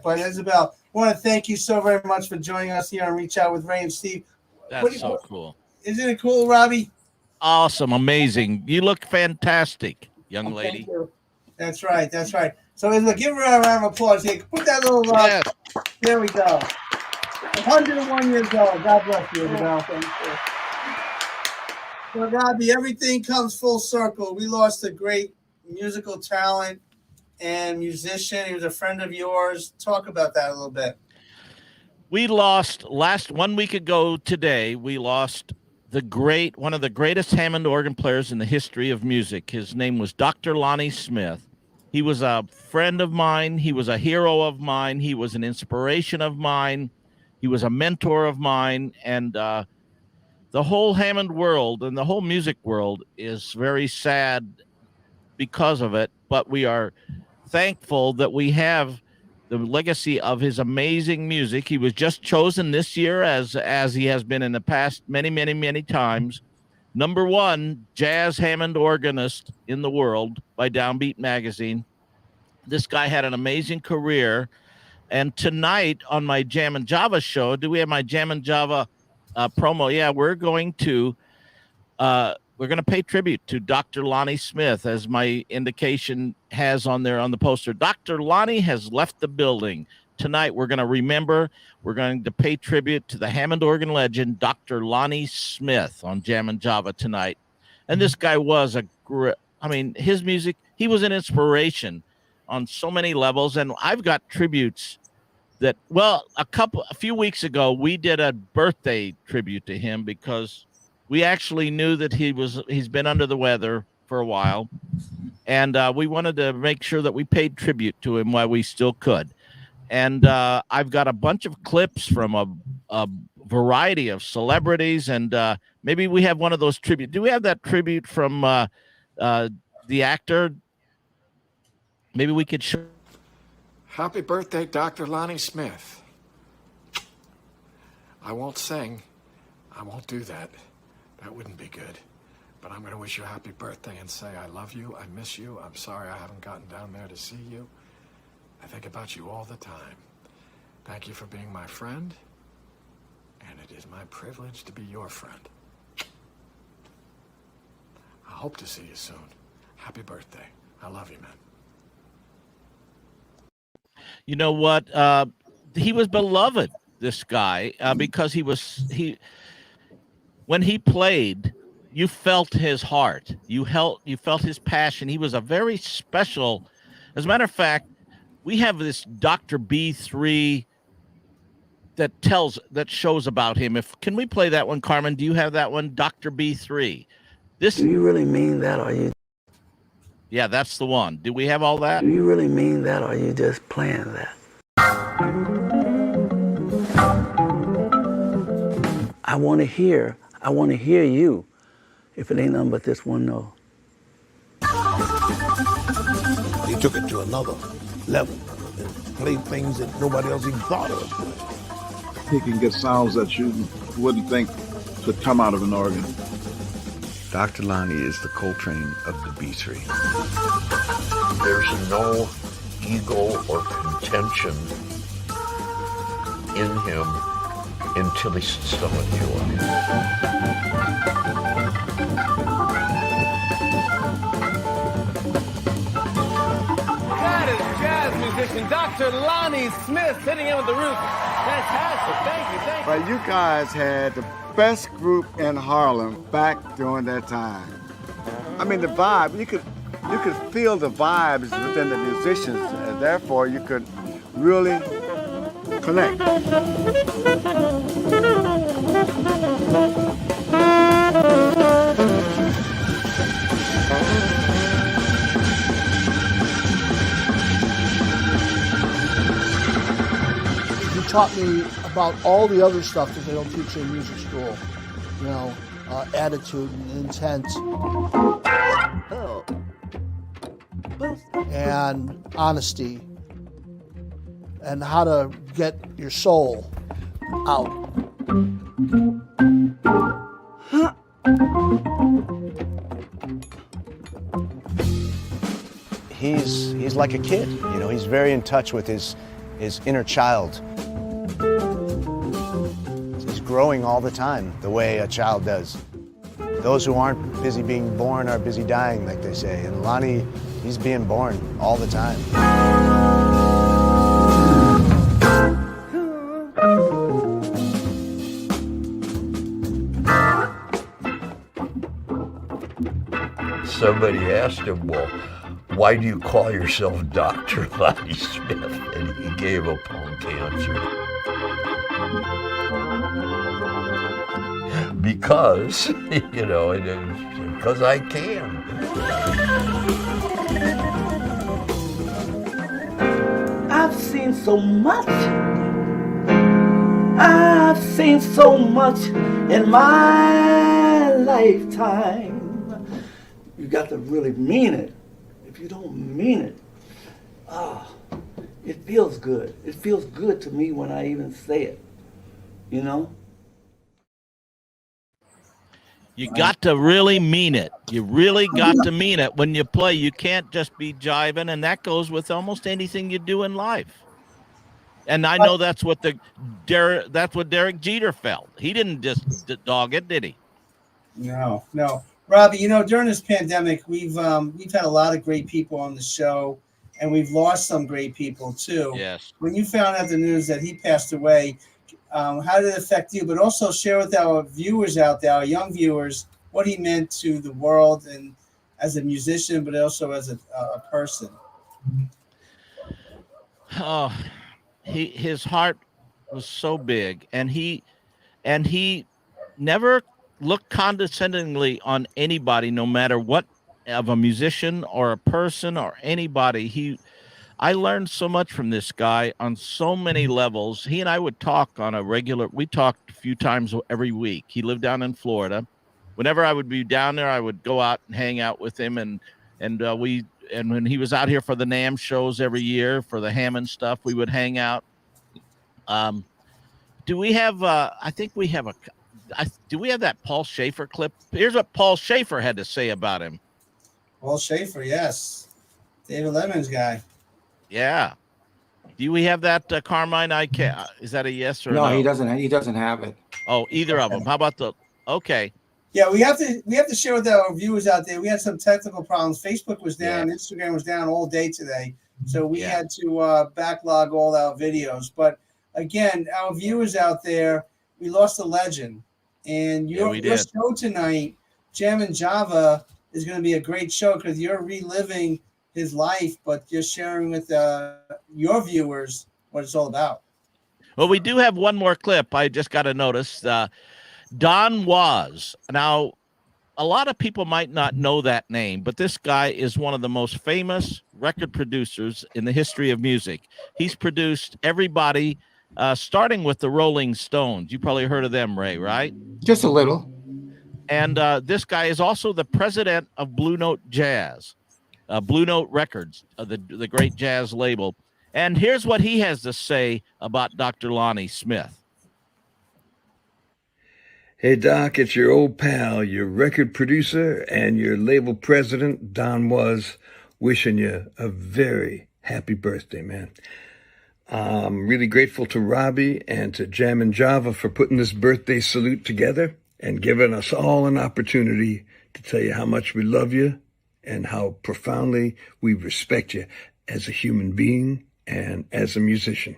But Isabel, I want to thank you so very much for joining us here on Reach Out with Ray and Steve. That's so cool. Isn't it cool, Robbie? Awesome, amazing. You look fantastic, young lady. Thank you. That's right. So Isabel, give her a round of applause here. Put that little There we go. 101 years old. God bless you, Isabel. Thank you. So, Robbie, everything comes full circle. We lost a great musical talent and musician. He was a friend of yours. Talk about that a little bit. We lost 1 week ago today. We lost one of the greatest Hammond organ players in the history of music. His name was Dr. Lonnie Smith. He was a friend of mine. He was a hero of mine. He was an inspiration of mine. He was a mentor of mine. And the whole Hammond world and the whole music world is very sad because of it. But we are thankful that we have the legacy of his amazing music. He was just chosen this year, as he has been in the past many times, #1 jazz Hammond organist in the world by Downbeat Magazine. This guy had an amazing career. And tonight on my Jam and Java show, do we have my Jam and Java promo? Yeah, we're going to pay tribute to Dr. Lonnie Smith, as my indication has on there on the poster. Dr. Lonnie has left the building. Tonight, we're going to pay tribute to the Hammond organ legend, Dr. Lonnie Smith, on Jam and Java tonight. And this guy was his music, he was an inspiration on so many levels. And I've got tributes that, a few weeks ago, we did a birthday tribute to him because we actually knew that he's been under the weather for a while, and we wanted to make sure that we paid tribute to him while we still could. And I've got a bunch of clips from a variety of celebrities, and maybe we have one of those tribute. Do we have that tribute from the actor? Maybe we could show. Happy birthday, Dr. Lonnie Smith. I won't sing. I won't do that. That wouldn't be good. But I'm going to wish you a happy birthday and say I love you, I miss you, I'm sorry I haven't gotten down there to see you. I think about you all the time. Thank you for being my friend, and it is my privilege to be your friend. I hope to see you soon. Happy birthday. I love you, man. You know what? He was beloved, this guy, because when he played, you felt his heart. You felt his passion. He was a very special. As a matter of fact, we have this Dr. B3 that shows about him. Can we play that one, Carmen? Do you have that one, Dr. B3? Do you really mean that, or you? Yeah, that's the one. Do we have all that? Do you really mean that, or are you just playing that? I want to hear you. If it ain't nothing but this one note. He took it to another level and played things that nobody else even thought of. He can get sounds that you wouldn't think could come out of an organ. Dr. Lonnie is the Coltrane of the B3. There's no ego or contention in him until he sits down with you. That is jazz musician Dr. Lonnie Smith sitting in with the Roots. Fantastic. Thank you. But you guys had the best group in Harlem back during that time. I mean, the vibe, you could feel the vibes within the musicians, and therefore you could really connect. He taught me about all the other stuff that they don't teach you in music school. You know, attitude and intent. And honesty. And how to get your soul out. He's like a kid, you know, he's very in touch with his inner child. He's growing all the time, the way a child does. Those who aren't busy being born are busy dying, like they say. And Lonnie, he's being born all the time. Somebody asked him, well, why do you call yourself Dr. Lonnie Smith? And he gave a punk answer. because, because I can. I've seen so much. I've seen so much in my lifetime. You got to really mean it. If you don't mean it, it feels good. It feels good to me when I even say it, you know? You got to really mean it. You really got to mean it when you play. You can't just be jiving, and that goes with almost anything you do in life. And I know that's what Derek Jeter felt. He didn't just dog it, did he? No. Robbie, during this pandemic, we've had a lot of great people on the show, and we've lost some great people too. Yes. When you found out the news that he passed away, how did it affect you? But also share with our viewers out there, our young viewers, what he meant to the world and as a musician, but also as a person. Oh, his heart was so big, and he never looked condescendingly on anybody, no matter what, of a musician or a person or anybody. I learned so much from this guy on so many levels. He and I would talk on we talked a few times every week. He lived down in Florida. Whenever I would be down there, I would go out and hang out with him. And when he was out here for the NAMM shows every year for the Hammond stuff, we would hang out. Do we have, do we have that Paul Schaefer clip? Here's what Paul Schaefer had to say about him. Paul Schaefer, yes. David Lemon's guy. Yeah. Do we have that, Carmine? Is that a yes or no? No, he doesn't have it. Oh, either of them. How about okay. Yeah, we have to share with our viewers out there. We had some technical problems. Facebook was down, Instagram was down all day today. So we had to backlog all our videos. But again, our viewers out there, we lost a legend. And your show tonight, Jam and Java, is going to be a great show because you're reliving his life, but you're sharing with your viewers what it's all about. Well, we do have one more clip. I just got to notice. Don Was. Now, a lot of people might not know that name, but this guy is one of the most famous record producers in the history of music. He's produced everybody, starting with the Rolling Stones. You probably heard of them, Ray, right? Just a little. And this guy is also the president of Blue Note Jazz, Blue Note Records, the great jazz label. And here's what he has to say about Dr. Lonnie Smith. Hey, Doc, it's your old pal, your record producer and your label president, Don Was, wishing you a very happy birthday, man. I'm really grateful to Robbie and to Jam and Java for putting this birthday salute together and giving us all an opportunity to tell you how much we love you and how profoundly we respect you as a human being and as a musician.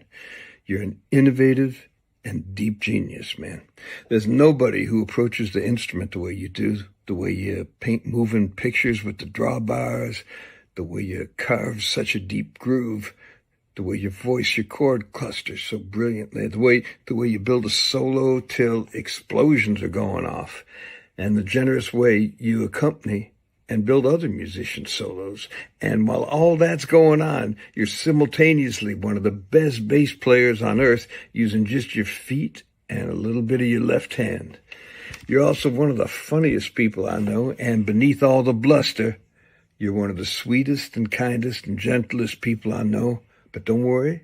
You're an innovative and deep genius, man. There's nobody who approaches the instrument the way you do, the way you paint moving pictures with the drawbars, the way you carve such a deep groove, the way you voice your chord clusters so brilliantly, the way you build a solo till explosions are going off, and the generous way you accompany and build other musicians' solos. And while all that's going on, you're simultaneously one of the best bass players on earth using just your feet and a little bit of your left hand. You're also one of the funniest people I know, and beneath all the bluster, you're one of the sweetest and kindest and gentlest people I know. But don't worry,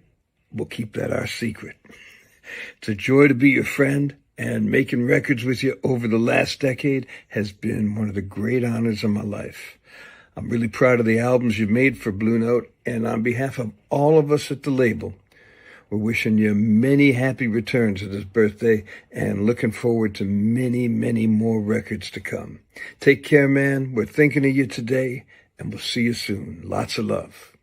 we'll keep that our secret. It's a joy to be your friend, and making records with you over the last decade has been one of the great honors of my life. I'm really proud of the albums you've made for Blue Note, and on behalf of all of us at the label, we're wishing you many happy returns of this birthday and looking forward to many, many more records to come. Take care, man. We're thinking of you today, and we'll see you soon. Lots of love.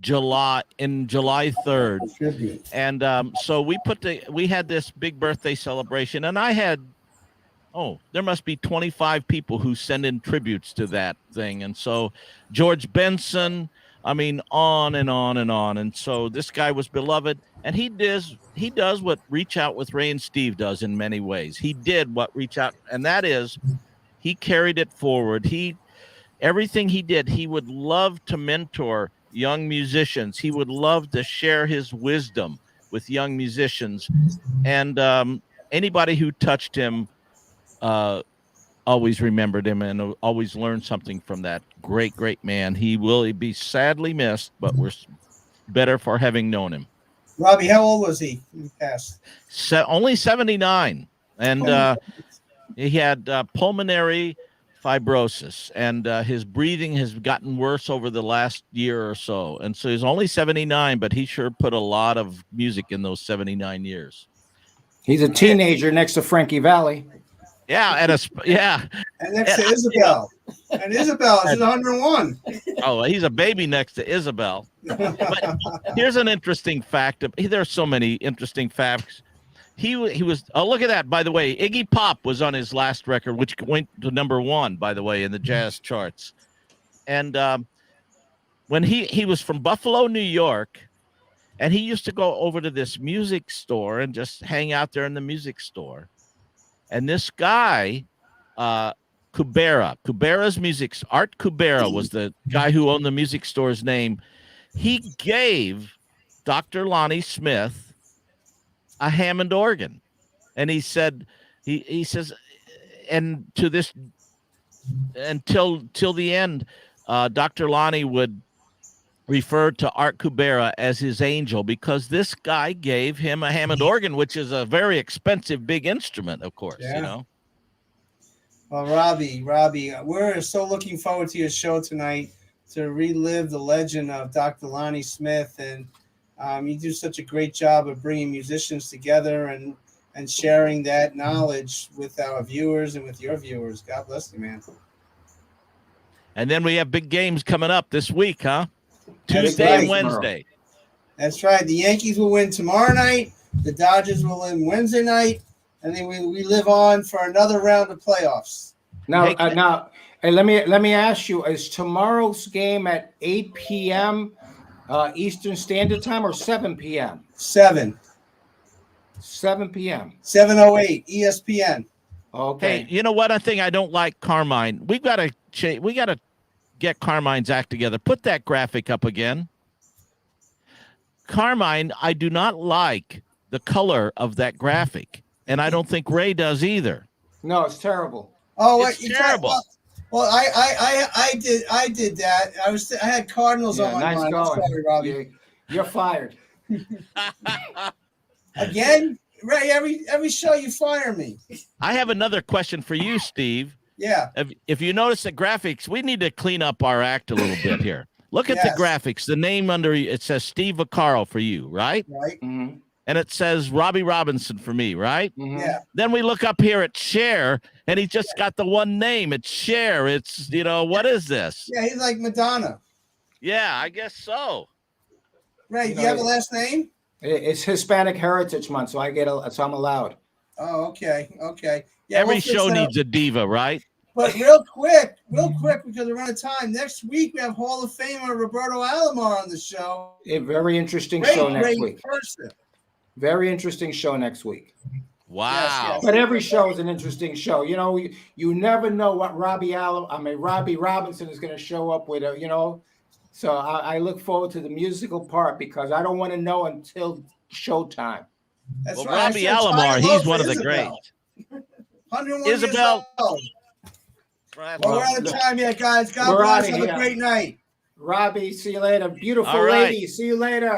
July 3rd. And so we had this big birthday celebration, and I had, there must be 25 people who send in tributes to that thing. And so George Benson, I mean, on and on and on. And so this guy was beloved, and he does what Reach Out with Ray and Steve does in many ways. He did what Reach Out, and that is he carried it forward. Everything he did, he would love to mentor young musicians. He would love to share his wisdom with young musicians. And anybody who touched him always remembered him and always learned something from that great man. He will be sadly missed, but we're better for having known him. Robbie, how old was he when he passed? Only 79. And he had pulmonary fibrosis, and his breathing has gotten worse over the last year or so. And so he's only 79, but he sure put a lot of music in those 79 years. He's a teenager next to Frankie Valli. Yeah, And next to Isabel. And Isabel is 101. Oh, he's a baby next to Isabel. But here's an interesting fact. There's so many interesting facts. He was. Oh, look at that! By the way, Iggy Pop was on his last record, which went to #1, by the way, in the jazz charts. And when he was from Buffalo, New York, and he used to go over to this music store and just hang out there in the music store. And this guy, Kubera's music, Art Kubera was the guy who owned the music store's name. He gave Dr. Lonnie Smith a Hammond organ, and he said, he says, and to this, until the end, Dr. Lonnie would refer to Art Kubera as his angel, because this guy gave him a Hammond organ, which is a very expensive, big instrument, of course. Yeah. You know. Well, Robbie, we're so looking forward to your show tonight to relive the legend of Dr. Lonnie Smith, and you do such a great job of bringing musicians together and sharing that knowledge with our viewers and with your viewers. God bless you, man. And then we have big games coming up this week, huh? Tuesday and Wednesday. That's right. The Yankees will win tomorrow night. The Dodgers will win Wednesday night. And then we live on for another round of playoffs. Now, hey, let me ask you: is tomorrow's game at 8 p.m. Eastern Standard Time or 7 p.m.? 7 p.m. 7:08 ESPN. Okay. Hey, you know what? I think I don't like Carmine. We got to get Carmine's act together. Put that graphic up again. Carmine, I do not like the color of that graphic, and I don't think Ray does either. No, it's terrible. Oh, it's terrible. Well, I did that. I had Cardinals on my nice mind. going. Sorry, Robbie. You're fired. Again, Ray. Every show you fire me. I have another question for you, Steve. Yeah. If you notice the graphics, we need to clean up our act a little bit here. Look at the graphics. The name under it says Steve Vaccaro for you, right? Right. Mm-hmm. And it says Robbie Robinson for me, right? Mm-hmm. Yeah. Then we look up here at Cher, and he just got the one name. It's Cher. It's, what is this? Yeah, he's like Madonna. Yeah, I guess so. Ray, do you have a last name? It's Hispanic Heritage Month, so I'm allowed. Oh, okay. Yeah, Every we'll fix show that needs up. a diva, right? But real quick, because we're out of time. Next week we have Hall of Famer Roberto Alomar on the show. A very interesting Great show next week. person. Very interesting show next week. Wow. Yes. But every show is an interesting show. You never know what Robbie Robinson is going to show up with. So I look forward to the musical part because I don't want to know until showtime. That's Well, right. Robbie Alomar, he's one of the Isabel. greats. 101 Isabel. years old. Well, we're out of time here, guys. God We're bless. outta Have a here. great night. Robbie, see you later. Beautiful All right. lady. See you later.